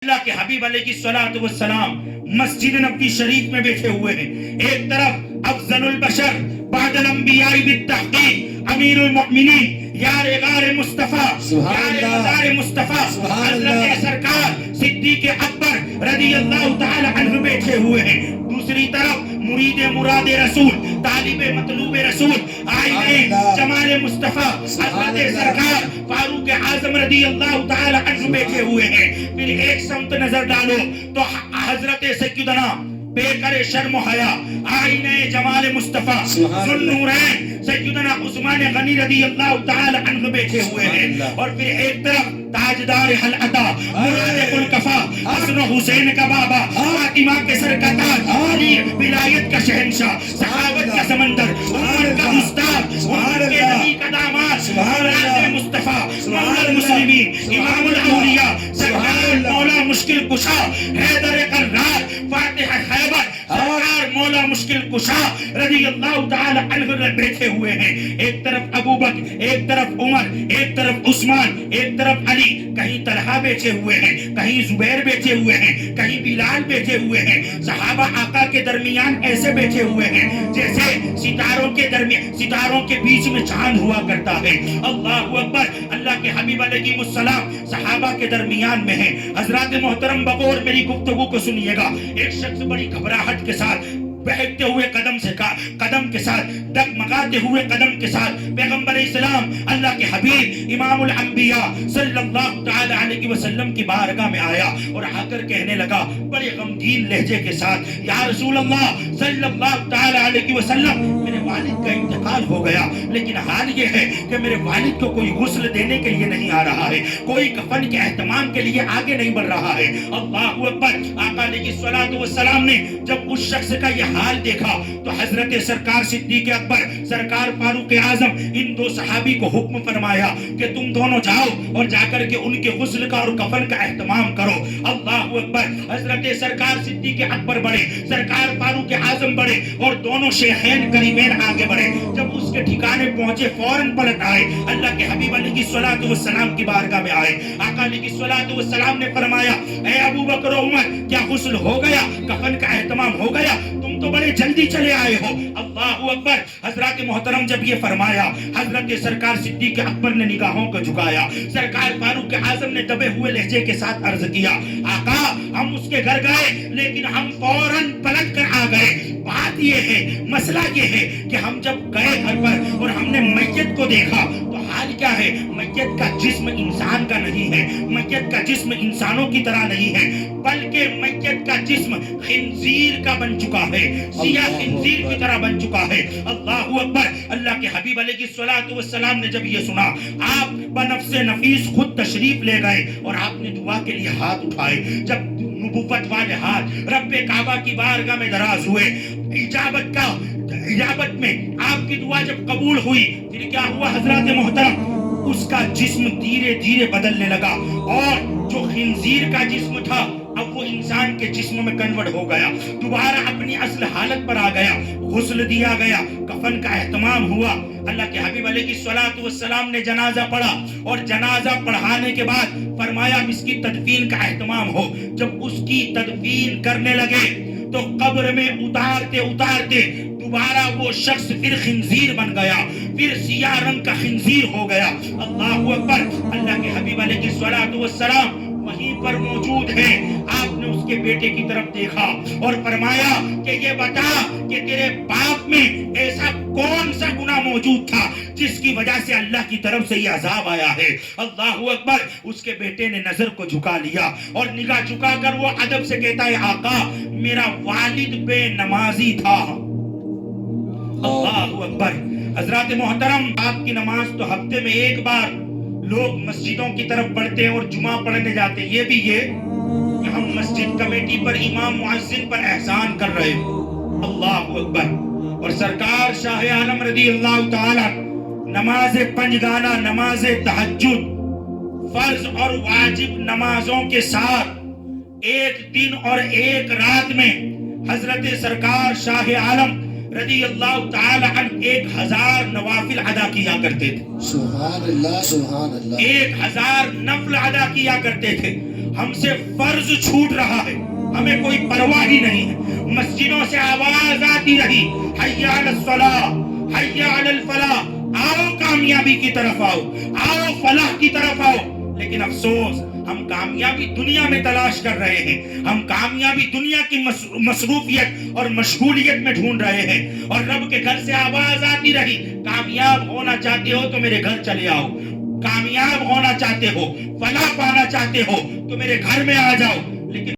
اللہ کے حبیب علیہ السلام مسجد نبوی شریف میں بیٹھے ہوئے ہیں. ایک طرف افضل البشر بعد الانبیاء بالتحقیق امیر المؤمنین یار غار مصطفیٰ یار مزار مصطفیٰ حضرت سرکار صدیق اکبر رضی اللہ تعالی عنہ بیٹھے ہوئے ہیں. دوسری طرف مرید مراد رسول طالب مطلوب رسول آئینہ جمال مصطفیٰ حضرت سرکار فاروق اعظم رضی اللہ تعالی عنہ بیٹھے ہوئے ہیں. پھر ایک سمت نظر ڈالو تو حضرت سیدنا بے کر شرم و حیا آئینہ جمال مصطفیٰ ذوالنورین سیدنا عثمان غنی رضی اللہ تعالی عنہ بیٹھے ہوئے ہیں. اور پھر ایک طرف تاجدار حلعتا مراد الکفا حسن حسین کا بابا فاطمہ کے سر کا تاج علی ولایت کا شہنشاہ صحابت کا سمندر عمر کا استاد عمر کے نبی کا داماد حضرت مصطفیٰ مولا المسلمین امام الاولیاء سرکار مولا مشکل کشا حیدر قرار فاتح خیبر سرکار مولا مشکل کشا رضی اللہ تعالی عنہ بیٹھے ہوئے ہیں. ایک طرف ابو بکر ایک طرف عمر ایک طرف عثمان ایک طرف علی. کہیں طلحہ بیٹھے ہوئے ہیں کہیں زبیر بیٹھے ہوئے ہیں کہیں بلال بیٹھے ہوئے ہیں. صحابہ آقا کے درمیان ایسے بیٹھے ہوئے ہیں جیسے ستاروں کے بیچ میں چاند ہوا کرتا ہے. اللہ اکبر. اللہ کے حبیب علیہ السلام صحابہ کے درمیان میں ہیں. حضرات محترم بغور میری گفتگو کو سنیے گا. ایک شخص بڑی گھبراہٹ کے ساتھ بہتے ہوئے قدم کے ساتھ ڈگمگاتے ہوئے قدم کے ساتھ پیغمبر اسلام اللہ کے حبیب امام الانبیاء صلی اللہ تعالی علیہ وسلم کی بارگاہ میں آیا اور آ کر کہنے لگا بڑے غمگین لہجے کے ساتھ یا رسول اللہ صلی اللہ تعالی علیہ وسلم میرے والد کا انتقال ہو گیا لیکن حال یہ ہے کہ میرے والد کو کوئی غسل دینے کے لیے نہیں آ رہا ہے کوئی کفن کے اہتمام کے لیے آگے نہیں بڑھ رہا ہے. اللہ اکبر. آقا علیہ السلام نے جب اس شخص کا یہ حال دیکھا تو حضرت سرکار صدیق اکبر سرکار فاروق اعظم ان دو صحابی کو حکم فرمایا کہ تم دونوں جاؤ اور جا کر کے ان کے غسل کا اور کفن کا اہتمام کرو. اللہ اکبر. حضرت سرکار صدیق اکبر بڑھے سرکار فاروق اعظم بڑھے اور دونوں شیخین قریبین آگے بڑھے. جب اس کے ٹھکانے پہنچے فوراً پلٹ آئے اللہ کے حبیب علیہ السلام کی بارگاہ میں آئے. آقا علیہ السلام نے فرمایا اے ابو بکر و عمر کیا غسل ہو گیا کفن کا اہتمام ہو گیا تم تو بڑے جلدی چلے آئے ہو. اللہ اکبر. حضرات محترم جب یہ فرمایا حضرت سرکار صدیق اکبر نے نگاہوں کو جھکایا. سرکار فاروق اعظم نے دبے ہوئے لہجے کے ساتھ عرض کیا آقا ہم اس کے گھر گئے لیکن ہم فوراً پلٹ کر آ گئے. بات یہ ہے مسئلہ یہ ہے کہ ہم جب گئے گھر پر اور ہم نے میت کو دیکھا تو حال کیا ہے میت کا جسم انسان کا نہیں ہے میت کا جسم انسانوں کی طرح نہیں ہے بلکہ میت کا جسم خنزیر کا بن چکا ہے سیاہ خنزیر کی طرح بن چکا ہے. اللہ اکبر. اللہ کے حبیب علیہ السلام نے جب یہ سنا آپ بنفس نفیس خود تشریف لے گئے اور آپ نے دعا کے لیے ہاتھ اٹھائے. جب نبوت والے ہاتھ رب کعبہ کی بارگاہ میں دراز ہوئے اجابت میں آپ کی دعا جب قبول ہوئی پھر کیا ہوا حضرات محترم اس کا جسم دھیرے دھیرے بدلنے لگا اور جو خنزیر کا جسم تھا اب وہ انسان کے جسم میں کنورٹ ہو گیا دوبارہ اپنی اصل حالت پر آ گیا. غسل دیا گیا کفن کا اہتمام ہوا. اللہ کے حبیب علیہ السلام نے جنازہ پڑھا اور جنازہ پڑھانے کے بعد فرمایا اس کی تدفین کا اہتمام ہو. جب اس کی تدفین کرنے لگے تو قبر میں اتارتے دوبارہ وہ شخص پھر خنزیر بن گیا پھر سیاہ رنگ کا خنزیر ہو گیا. اللہ اکبر. اللہ کے حبیب علیہ السلام وہیں پر موجود ہے. آپ نے اس کے بیٹے کی طرف دیکھا اور فرمایا کہ یہ بتا کہ تیرے باپ میں ایسا کون سا گناہ موجود تھا جس کی وجہ سے اللہ کی طرف سے یہ عذاب آیا ہے. اللہ اکبر. اس کے بیٹے نے نظر کو جھکا لیا اور نگاہ جھکا کر وہ ادب سے کہتا ہے آقا میرا والد بے نمازی تھا. اللہ اکبر. حضرات محترم آپ کی نماز تو ہفتے میں ایک بار لوگ مسجدوں کی طرف بڑھتے اور جمعہ پڑھنے جاتے یہ بھی یہ کہ ہم مسجد کمیٹی پر امام مؤذن پر احسان کر رہے ہیں. اللہ اکبر. اور سرکار شاہ عالم رضی اللہ تعالی نماز پنجگانہ نماز تہجد فرض اور واجب نمازوں کے ساتھ ایک دن اور ایک رات میں حضرت سرکار شاہ عالم رضی اللہ تعالی عنہ 1000 نوافل ادا کیا کرتے تھے. سبحان اللہ سبحان اللہ. 1000 نفل ادا کیا کرتے تھے. ہم سے فرض چھوٹ رہا ہے, ہمیں کوئی پرواہ ہی نہیں ہے. مسجدوں سے آواز آتی رہی, حی علی الصلاۃ, حی علی الفلاح, آؤ کامیابی کی طرف آؤ, آؤ فلاح کی طرف آؤ. لیکن افسوس, ہم کامیابی دنیا میں تلاش کر رہے ہیں, ہم کامیابی دنیا کی مصروفیت اور مشغولیت میں ڈھونڈ رہے ہیں. اور رب کے گھر سے آواز آتی رہی, کامیاب ہونا چاہتے ہو تو میرے گھر چلے آؤ, کامیاب ہونا چاہتے ہو, فلاح پانا چاہتے ہو تو میرے گھر میں آ جاؤ. لیکن